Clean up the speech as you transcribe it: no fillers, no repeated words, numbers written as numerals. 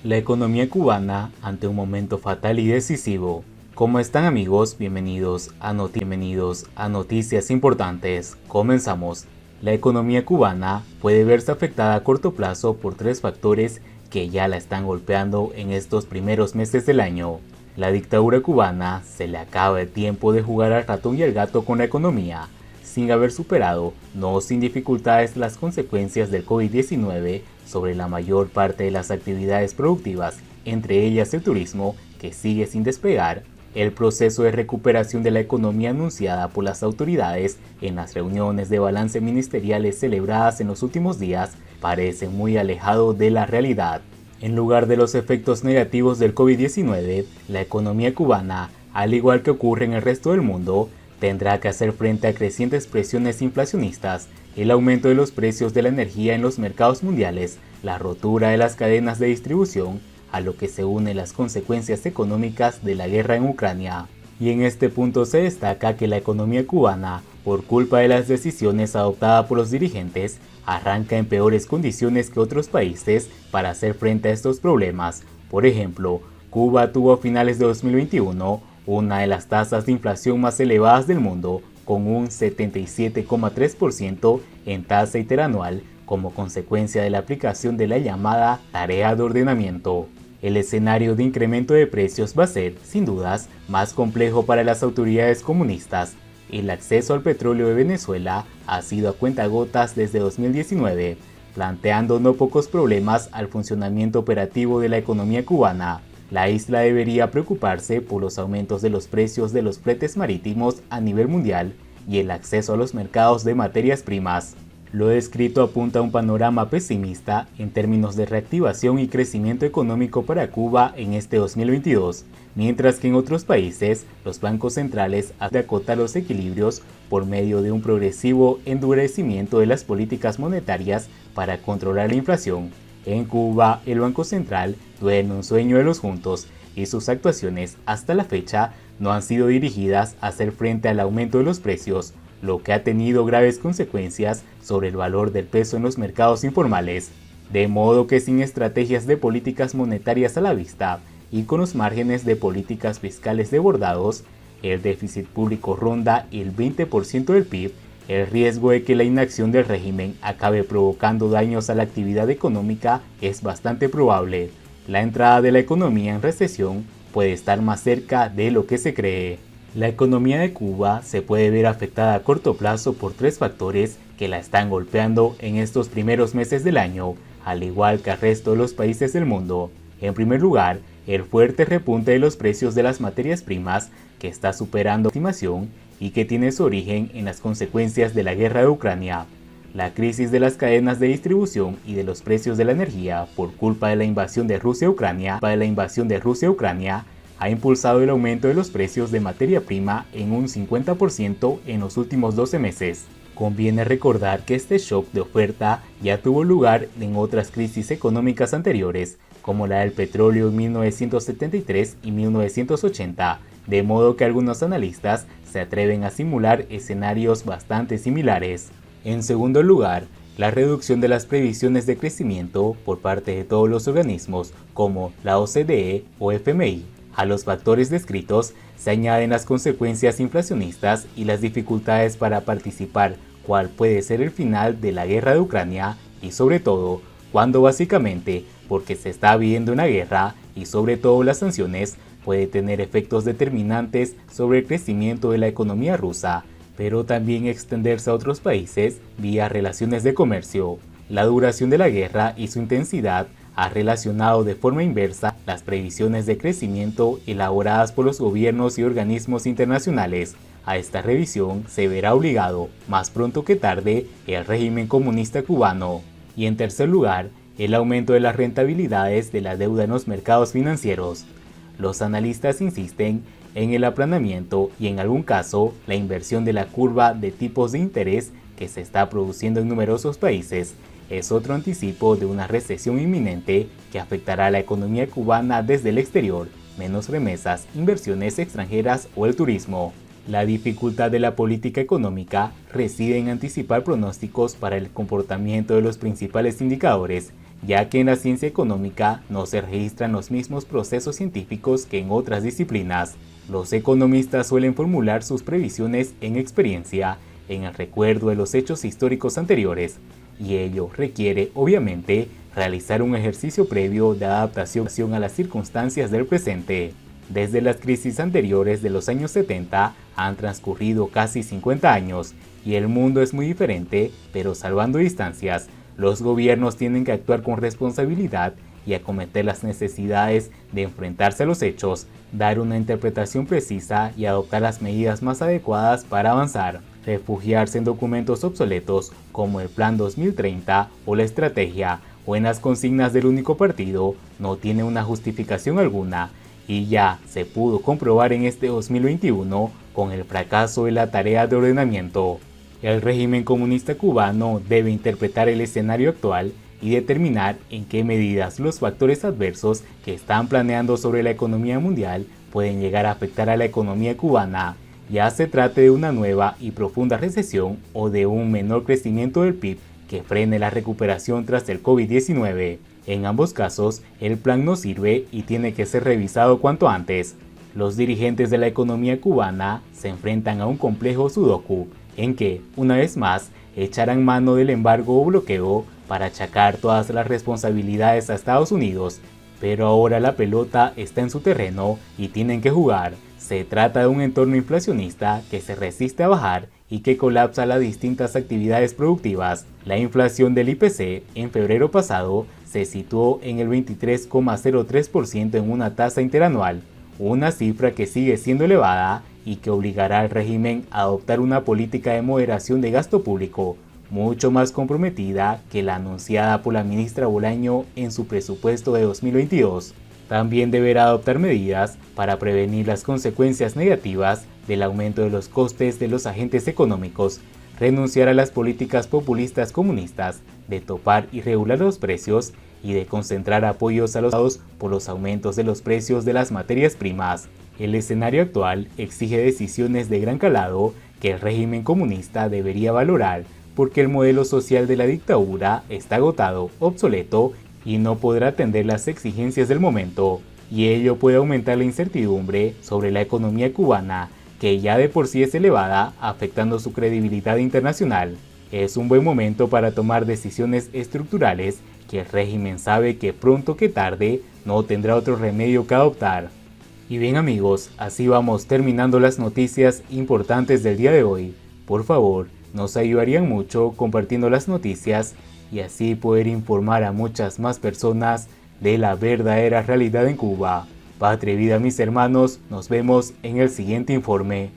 La economía cubana ante un momento fatal y decisivo. ¿Cómo están, amigos? Bienvenidos a Noticias Importantes. Comenzamos. La economía cubana puede verse afectada a corto plazo por tres factores que ya la están golpeando en estos primeros meses del año. La dictadura cubana se le acaba el tiempo de jugar al ratón y al gato con la economía, sin haber superado, no sin dificultades, las consecuencias del COVID-19 sobre la mayor parte de las actividades productivas, entre ellas el turismo, que sigue sin despegar. El proceso de recuperación de la economía anunciada por las autoridades en las reuniones de balance ministeriales celebradas en los últimos días parece muy alejado de la realidad. En lugar de los efectos negativos del COVID-19, la economía cubana, al igual que ocurre en el resto del mundo, tendrá que hacer frente a crecientes presiones inflacionistas, el aumento de los precios de la energía en los mercados mundiales, la rotura de las cadenas de distribución, a lo que se unen las consecuencias económicas de la guerra en Ucrania. Y en este punto se destaca que la economía cubana, por culpa de las decisiones adoptadas por los dirigentes, arranca en peores condiciones que otros países para hacer frente a estos problemas. Por ejemplo, Cuba tuvo a finales de 2021 una de las tasas de inflación más elevadas del mundo, con un 77,3% en tasa interanual como consecuencia de la aplicación de la llamada tarea de ordenamiento. El escenario de incremento de precios va a ser, sin dudas, más complejo para las autoridades comunistas. El acceso al petróleo de Venezuela ha sido a cuentagotas desde 2019, planteando no pocos problemas al funcionamiento operativo de la economía cubana. La isla debería preocuparse por los aumentos de los precios de los fletes marítimos a nivel mundial y el acceso a los mercados de materias primas. Lo descrito apunta a un panorama pesimista en términos de reactivación y crecimiento económico para Cuba en este 2022, mientras que en otros países los bancos centrales han de acotar los equilibrios por medio de un progresivo endurecimiento de las políticas monetarias para controlar la inflación. En Cuba, el Banco Central duerme un sueño de los juntos y sus actuaciones hasta la fecha no han sido dirigidas a hacer frente al aumento de los precios, lo que ha tenido graves consecuencias sobre el valor del peso en los mercados informales. De modo que sin estrategias de políticas monetarias a la vista y con los márgenes de políticas fiscales desbordados, el déficit público ronda el 20% del PIB. El riesgo de que la inacción del régimen acabe provocando daños a la actividad económica es bastante probable. La entrada de la economía en recesión puede estar más cerca de lo que se cree. La economía de Cuba se puede ver afectada a corto plazo por tres factores que la están golpeando en estos primeros meses del año, al igual que al resto de los países del mundo. En primer lugar, el fuerte repunte de los precios de las materias primas, que está superando la estimación y que tiene su origen en las consecuencias de la guerra de Ucrania. La crisis de las cadenas de distribución y de los precios de la energía por culpa de la invasión de Rusia a Ucrania, ha impulsado el aumento de los precios de materia prima en un 50% en los últimos 12 meses. Conviene recordar que este shock de oferta ya tuvo lugar en otras crisis económicas anteriores, como la del petróleo en 1973 y 1980, de modo que algunos analistas se atreven a simular escenarios bastante similares. En segundo lugar, la reducción de las previsiones de crecimiento por parte de todos los organismos, como la OCDE o FMI. A los factores descritos se añaden las consecuencias inflacionistas y las dificultades para participar cuál puede ser el final de la guerra de Ucrania y sobre todo, cuando básicamente, porque se está viviendo una guerra y sobre todo las sanciones, puede tener efectos determinantes sobre el crecimiento de la economía rusa, pero también extenderse a otros países vía relaciones de comercio. La duración de la guerra y su intensidad ha relacionado de forma inversa las previsiones de crecimiento elaboradas por los gobiernos y organismos internacionales. A esta revisión se verá obligado, más pronto que tarde, el régimen comunista cubano. Y en tercer lugar, el aumento de las rentabilidades de la deuda en los mercados financieros. Los analistas insisten en el aplanamiento y en algún caso la inversión de la curva de tipos de interés que se está produciendo en numerosos países. Es otro anticipo de una recesión inminente que afectará a la economía cubana desde el exterior, menos remesas, inversiones extranjeras o el turismo. La dificultad de la política económica reside en anticipar pronósticos para el comportamiento de los principales indicadores ya que en la ciencia económica no se registran los mismos procesos científicos que en otras disciplinas. Los economistas suelen formular sus previsiones en experiencia, en el recuerdo de los hechos históricos anteriores, y ello requiere, obviamente, realizar un ejercicio previo de adaptación a las circunstancias del presente. Desde las crisis anteriores de los años 70 han transcurrido casi 50 años y el mundo es muy diferente, pero salvando distancias, los gobiernos tienen que actuar con responsabilidad y acometer las necesidades de enfrentarse a los hechos, dar una interpretación precisa y adoptar las medidas más adecuadas para avanzar. Refugiarse en documentos obsoletos como el Plan 2030 o la estrategia o en las consignas del único partido no tiene una justificación alguna, y ya se pudo comprobar en este 2021 con el fracaso de la tarea de ordenamiento. El régimen comunista cubano debe interpretar el escenario actual y determinar en qué medidas los factores adversos que están planeando sobre la economía mundial pueden llegar a afectar a la economía cubana, ya se trate de una nueva y profunda recesión o de un menor crecimiento del PIB que frene la recuperación tras el COVID-19. En ambos casos, el plan no sirve y tiene que ser revisado cuanto antes. Los dirigentes de la economía cubana se enfrentan a un complejo sudoku, en que, una vez más, echarán mano del embargo o bloqueo para achacar todas las responsabilidades a Estados Unidos, pero ahora la pelota está en su terreno y tienen que jugar. Se trata de un entorno inflacionista que se resiste a bajar y que colapsa las distintas actividades productivas. La inflación del IPC en febrero pasado se situó en el 23,03% en una tasa interanual, una cifra que sigue siendo elevada y que obligará al régimen a adoptar una política de moderación de gasto público, mucho más comprometida que la anunciada por la ministra Bolaño en su presupuesto de 2022. También deberá adoptar medidas para prevenir las consecuencias negativas del aumento de los costes de los agentes económicos, renunciar a las políticas populistas comunistas de topar y regular los precios y de concentrar apoyos a los estados por los aumentos de los precios de las materias primas. El escenario actual exige decisiones de gran calado que el régimen comunista debería valorar, porque el modelo social de la dictadura está agotado, obsoleto y no podrá atender las exigencias del momento, y ello puede aumentar la incertidumbre sobre la economía cubana, que ya de por sí es elevada, afectando su credibilidad internacional. Es un buen momento para tomar decisiones estructurales que el régimen sabe que pronto que tarde no tendrá otro remedio que adoptar. Y bien amigos, así vamos terminando las noticias importantes del día de hoy. Por favor, nos ayudarían mucho compartiendo las noticias y así poder informar a muchas más personas de la verdadera realidad en Cuba. Patria y vida mis hermanos, nos vemos en el siguiente informe.